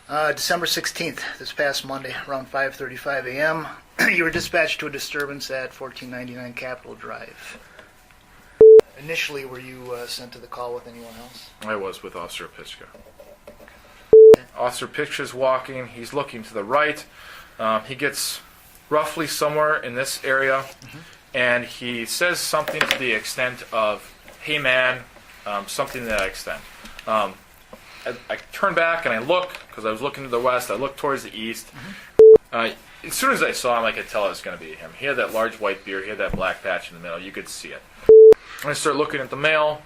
December 16th, this past Monday, around 5:35 a.m., you were dispatched to a disturbance at 1499 Capitol Drive. Initially, were you sent to the call with anyone else? I was with Officer Pichka. Officer Pichka's walking. He's looking to the right. He gets roughly somewhere in this area, and he says something to the extent of, "Hey man," something to that extent. I turn back and I look, because I was looking to the west. I look towards the east. As soon as I saw him, I could tell it was going to be him. He had that large white beard. He had that black patch in the middle. You could see it. When I started looking at the male,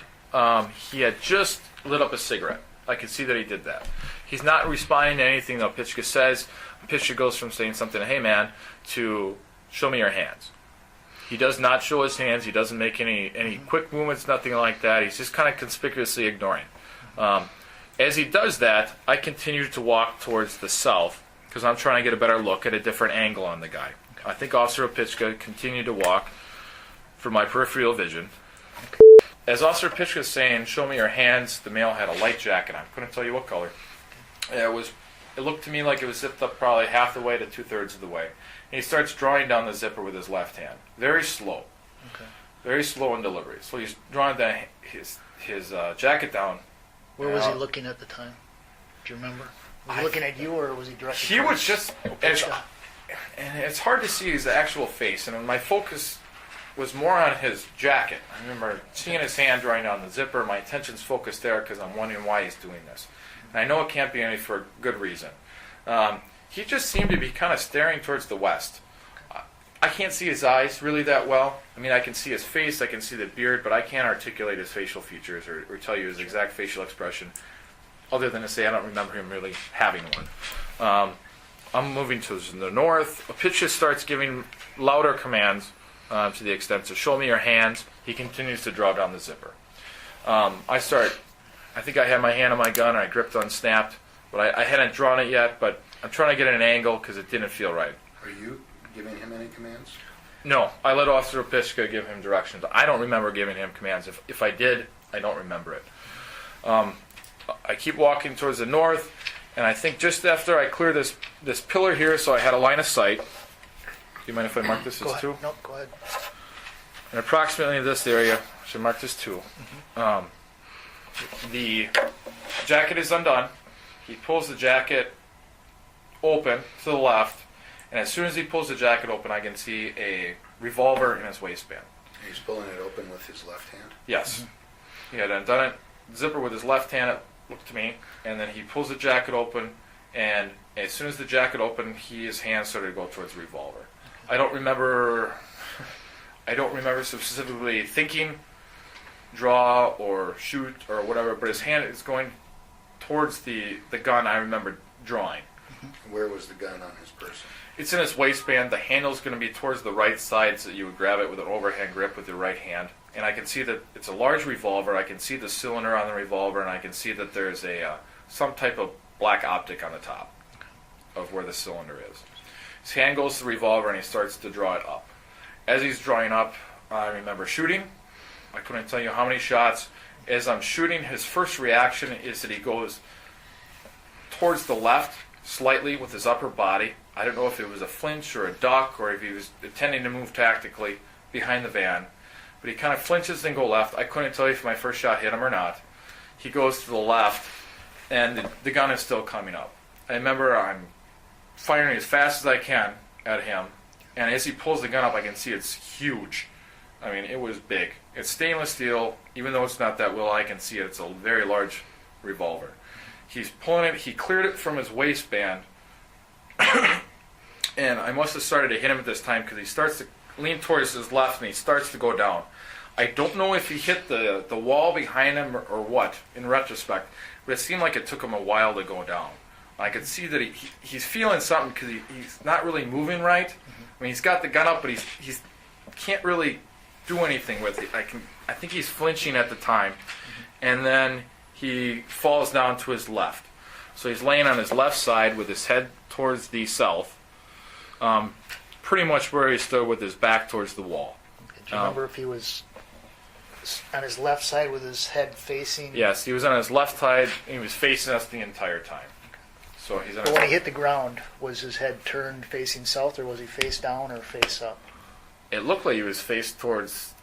he had just lit up a cigarette. I could see that he did that. He's not responding to anything that Pichka says. Pichka goes from saying something to, "Hey man," to "Show me your hands." He does not show his hands. He doesn't make any quick movements, nothing like that. He's just kind of conspicuously ignoring. As he does that, I continue to walk towards the south because I'm trying to get a better look at a different angle on the guy. I think Officer Pichka continued to walk for my peripheral vision. As Officer Pichka is saying, "Show me your hands," the male had a light jacket on. Couldn't tell you what color. It looked to me like it was zipped up probably half the way to 2/3 of the way. And he starts drawing down the zipper with his left hand. Very slow. Okay. Very slow in delivery. So he's drawing his jacket down. Where was he looking at the time? Do you remember? Was he looking at you, or was he directly? He was just, and it's hard to see his actual face, and my focus was more on his jacket. I remember seeing his hand drawing down the zipper. My attention's focused there because I'm wondering why he's doing this. And I know it can't be any for good reason. He just seemed to be kind of staring towards the west. I can't see his eyes really that well. I mean, I can see his face, I can see the beard, but I can't articulate his facial features or tell you his exact facial expression, other than to say I don't remember him really having one. I'm moving to the north. Pichka starts giving louder commands to the extent to "Show me your hands." He continues to draw down the zipper. I think I had my hand on my gun, and I gripped unsnapped, but I hadn't drawn it yet, but I'm trying to get an angle because it didn't feel right. Are you giving him any commands? No, I let Officer Pichka give him directions. I don't remember giving him commands. If I did, I don't remember it. I keep walking towards the north, and I think just after I clear this pillar here, so I had a line of sight. Do you mind if I mark this as 2? Nope, go ahead. And approximately this area, I should mark this 2. The jacket is undone. He pulls the jacket open to the left, and as soon as he pulls the jacket open, I can see a revolver in his waistband. He's pulling it open with his left hand? Yes. He had undone it, zipper with his left hand, it looked to me, and then he pulls the jacket open, and as soon as the jacket opened, his hand started to go towards the revolver. I don't remember specifically thinking, draw or shoot or whatever, but his hand is going towards the gun I remember drawing. Where was the gun on his person? It's in his waistband. The handle's going to be towards the right side, so you would grab it with an overhand grip with your right hand. And I can see that it's a large revolver. I can see the cylinder on the revolver, and I can see that there's some type of black optic on the top of where the cylinder is. His hand goes to the revolver, and he starts to draw it up. As he's drawing up, I remember shooting. I couldn't tell you how many shots. As I'm shooting, his first reaction is that he goes towards the left slightly with his upper body. I don't know if it was a flinch or a duck or if he was intending to move tactically behind the van. But he kind of flinches and go left. I couldn't tell you if my first shot hit him or not. He goes to the left, and the gun is still coming up. I remember I'm firing as fast as I can at him, and as he pulls the gun up, I can see it's huge. I mean, it was big. It's stainless steel. Even though it's not that well, I can see it. It's a very large revolver. He's pulling it. He cleared it from his waistband, and I must have started to hit him at this time because he starts to lean towards his left, and he starts to go down. I don't know if he hit the wall behind him or what, in retrospect, but it seemed like it took him a while to go down. I could see that he's feeling something because he's not really moving right. I mean, he's got the gun up, but he can't really do anything with it. I think he's flinching at the time, and then he falls down to his left. So he's laying on his left side with his head towards the south, pretty much where he stood with his back towards the wall. Do you remember if he was on his left side with his head facing? Yes, he was on his left side, and he was facing us the entire time. So he's in But when he a, hit the ground, was his head turned facing south, or was he face down or face up? it looked like he was faced towards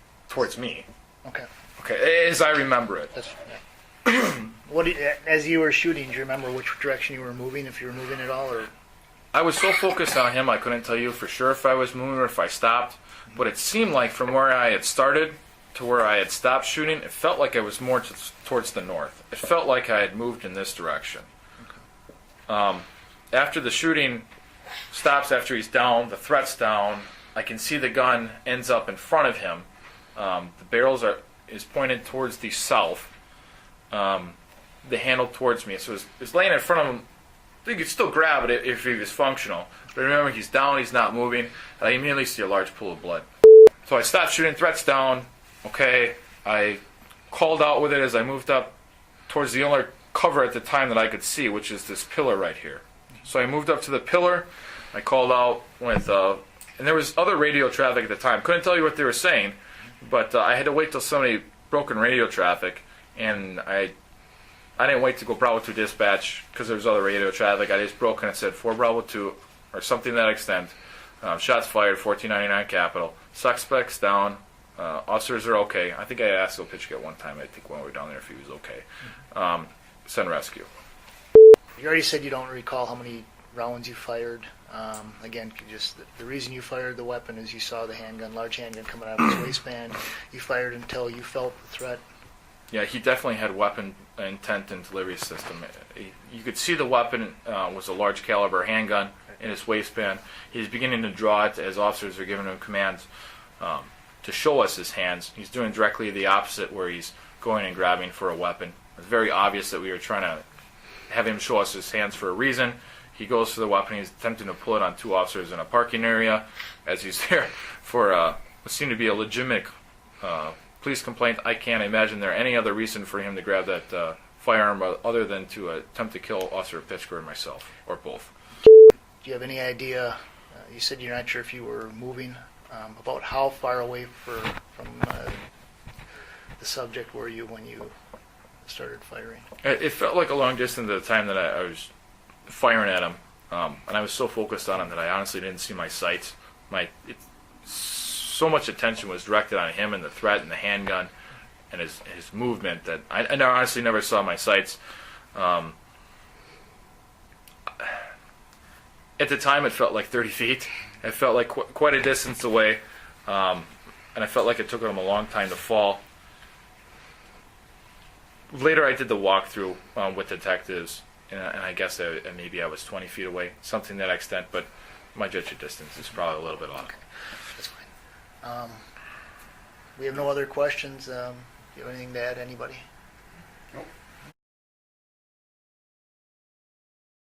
me. Okay. Okay, as I remember it. That's as you were shooting, do you remember which direction you were moving, if you were moving at all, or? I was so focused on him, I couldn't tell you for sure if I was moving or if I stopped. But it seemed like from where I had started to where I had stopped shooting, it felt like I was more towards the north. It felt like I had moved in this direction. After the shooting stops, after he's down, the threat's down, I can see the gun ends up in front of him. The barrels is pointed towards the south. The handle towards me. So it's laying in front of him. I think you could still grab it if he was functional. But remember, he's down, he's not moving, and I immediately see a large pool of blood. So I stopped shooting, threats down. Okay, I called out with it as I moved up towards the only cover at the time that I could see, which is this pillar right here. So I moved up to the pillar. I called out with, and there was other radio traffic at the time. Couldn't tell you what they were saying, but I had to wait till somebody broke in radio traffic, and I didn't wait to go Bravo 2 dispatch because there was other radio traffic. I just broke and it said 4 Bravo 2 or something to that extent. Shots fired, 1499 Capital. Suspects down. Officers are okay. I think I asked Opitchka at one time, I think when we were down there, if he was okay. Send rescue. You already said you don't recall how many rounds you fired. Again, just the reason you fired the weapon is you saw the handgun, large handgun coming out of his waistband. You fired until you felt the threat. Yeah, he definitely had weapon intent and delivery system. You could see the weapon was a large caliber handgun in his waistband. He's beginning to draw it as officers are giving him commands to show us his hands. He's doing directly the opposite where he's going and grabbing for a weapon. It's very obvious that we were trying to have him show us his hands for a reason. He goes for the weapon. He's attempting to pull it on 2 officers in a parking area as he's there for what seemed to be a legitimate police complaint. I can't imagine there any other reason for him to grab that firearm other than to attempt to kill Officer Pitchker and myself, or both. Do you have any idea, you said you're not sure if you were moving, about how far away from the subject were you when you started firing? It felt like a long distance at the time that I was firing at him, and I was so focused on him that I honestly didn't see my sights. So much attention was directed on him and the threat and the handgun and his movement that I honestly never saw my sights. At the time, it felt like 30 feet. It felt like quite a distance away, and I felt like it took him a long time to fall. Later, I did the walkthrough with detectives, and I guess maybe I was 20 feet away, something to that extent, but my judge of distance is probably a little bit off. Okay. That's fine. We have no other questions. Do you have anything to add, anybody?